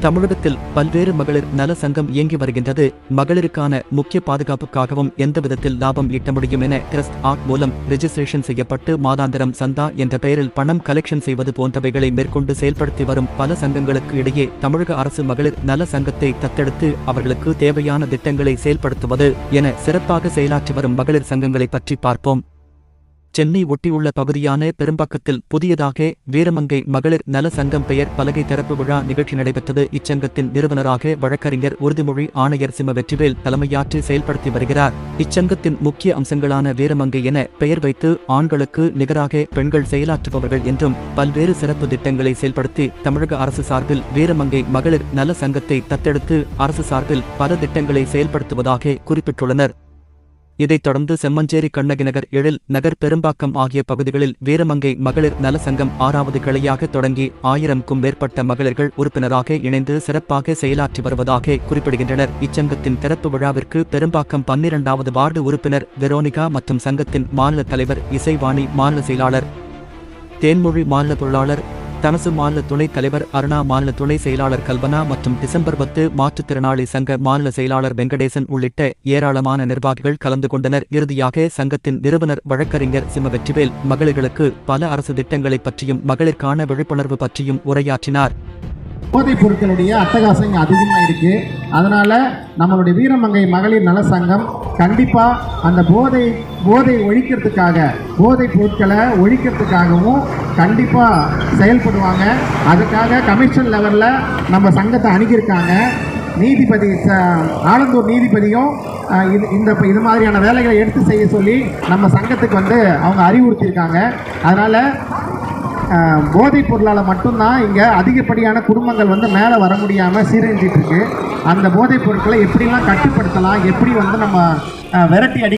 தமிழகத்தில் பல்வேறு மகளிர் நல சங்கம் இயங்கி வருகின்றது. மகளிருக்கான முக்கிய பாதுகாப்புக்காகவும் எந்த விதத்தில் லாபம் ஈட்ட முடியும் என ட்ரஸ்ட் ஆக்ட் மூலம் ரெஜிஸ்ட்ரேஷன் செய்யப்பட்டு மாதாந்திரம் சந்தா என்ற பெயரில் பணம் கலெக்ஷன் செய்வது போன்றவைகளை மேற்கொண்டு செயல்படுத்தி வரும் பல சங்கங்களுக்கு இடையே தமிழக அரசு மகளிர் நல சங்கத்தை தத்தெடுத்து அவர்களுக்கு தேவையான திட்டங்களை செயல்படுத்துவது என சிறப்பாக செயலாற்றி வரும் மகளிர் சங்கங்களை பற்றி பார்ப்போம். சென்னை ஒட்டியுள்ள பகுதியான பெரும்பாக்கத்தில் புதியதாக வீரமங்கை மகளிர் நல சங்கம் பெயர் பலகை திறப்பு விழா நிகழ்ச்சி நடைபெற்றது. இச்சங்கத்தின் நிறுவனராக வழக்கறிஞர் உறுதிமொழி ஆணையர் சிம்ம வெற்றிவேல் தலைமையாற்றி செயல்படுத்தி வருகிறார். இச்சங்கத்தின் முக்கிய அம்சங்களான வீரமங்கை என பெயர் வைத்து ஆண்களுக்கு நிகராக பெண்கள் செயலாற்றுபவர்கள் என்றும் பல்வேறு சிறப்பு திட்டங்களை செயல்படுத்தி தமிழக அரசு சார்பில் வீரமங்கை மகளிர் நல சங்கத்தை தத்தெடுத்து அரசு சார்பில் பல திட்டங்களை செயல்படுத்துவதாக குறிப்பிட்டுள்ளனர். இதைத் தொடர்ந்து செம்மஞ்சேரி கண்ணகி நகர், எழில் நகர், பெரும்பாக்கம் ஆகிய பகுதிகளில் வீரமங்கை மகளிர் நல சங்கம் 6வது கிளையாக தொடங்கி 1000க்கும் மேற்பட்ட மகளிர்கள் உறுப்பினராக இணைந்து சிறப்பாக செயலாற்றி வருவதாக குறிப்பிடுகின்றனர். இச்சங்கத்தின் திறப்பு விழாவிற்கு பெரும்பாக்கம் 12வது வார்டு உறுப்பினர் வெரோனிகா மற்றும் சங்கத்தின் மாநில தலைவர் இசைவாணி, மாநில செயலாளர் தேன்மொழி, மாநில பொருளாளர் தனசு, மாநில துணைத் தலைவர் அருணா, மாநில துணை செயலாளர் கல்பனா மற்றும் டிசம்பர் 10 மாற்றுத்திறனாளி சங்க மாநில செயலாளர் வெங்கடேசன் உள்ளிட்ட ஏராளமான நிர்வாகிகள் கலந்து கொண்டனர். இறுதியாக சங்கத்தின் நிறுவனர் வழக்கறிஞர் சிம்ம வெற்றிவேல் மகளிர்களுக்கு பல அரசு திட்டங்களை பற்றியும் மகளிருக்கான விழிப்புணர்வு பற்றியும் உரையாற்றினார். போதைப் பொருட்களுடைய அட்டகாசம் இங்கே அதிகமாக இருக்குது. அதனால் நம்மளுடைய வீரமங்கை மகளிர் நல சங்கம் கண்டிப்பாக அந்த போதை ஒழிக்கிறதுக்காக, போதைப் பொருட்களை ஒழிக்கிறதுக்காகவும் கண்டிப்பாக செயல்படுவாங்க. அதுக்காக கமிஷன் லெவலில் நம்ம சங்கத்தை அணுகியிருக்காங்க. நீதிபதி ஆலந்தூர் நீதிபதியும் இது மாதிரியான வேலைகளை எடுத்து செய்ய சொல்லி நம்ம சங்கத்துக்கு அவங்க அறிவுறுத்தியிருக்காங்க. அதனால் போதைப் பொருளால் மட்டும்தான் இங்கே அதிகப்படியான குடும்பங்கள் மேலே வர முடியாமல் சீரழிஞ்சிட்டு இருக்கு. அந்த போதைப் பொருட்களை எப்படிலாம் கட்டுப்படுத்தலாம், எப்படி நம்ம விரட்டி அடி